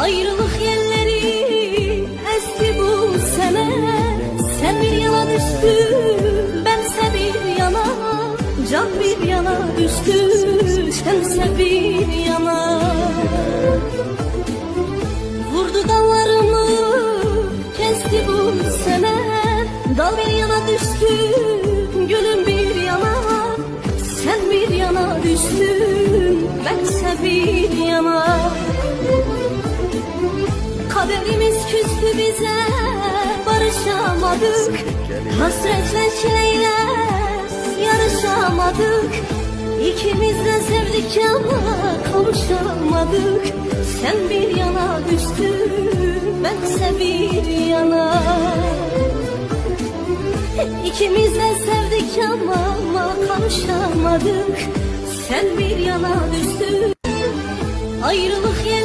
Ayrılık yelleri esti bu sene. Sen bir yana düştün, bense bir yana. Can bir yana düştü, sense bir yana. Vurdu dallarımı, kesti bu sene. Dal bir yana düştü, gülüm bir yana. Sen bir yana düştün, bense bir yana. Kaderimiz küstü bize, barışamadık. Hasretle çileyle yarışamadık. İkimiz de sevdik ama kavuşamadık. Sen bir yana düştün, bense bir yana. İkimiz de sevdik ama kavuşamadık. Sen bir yana düştün. Ayrılık yel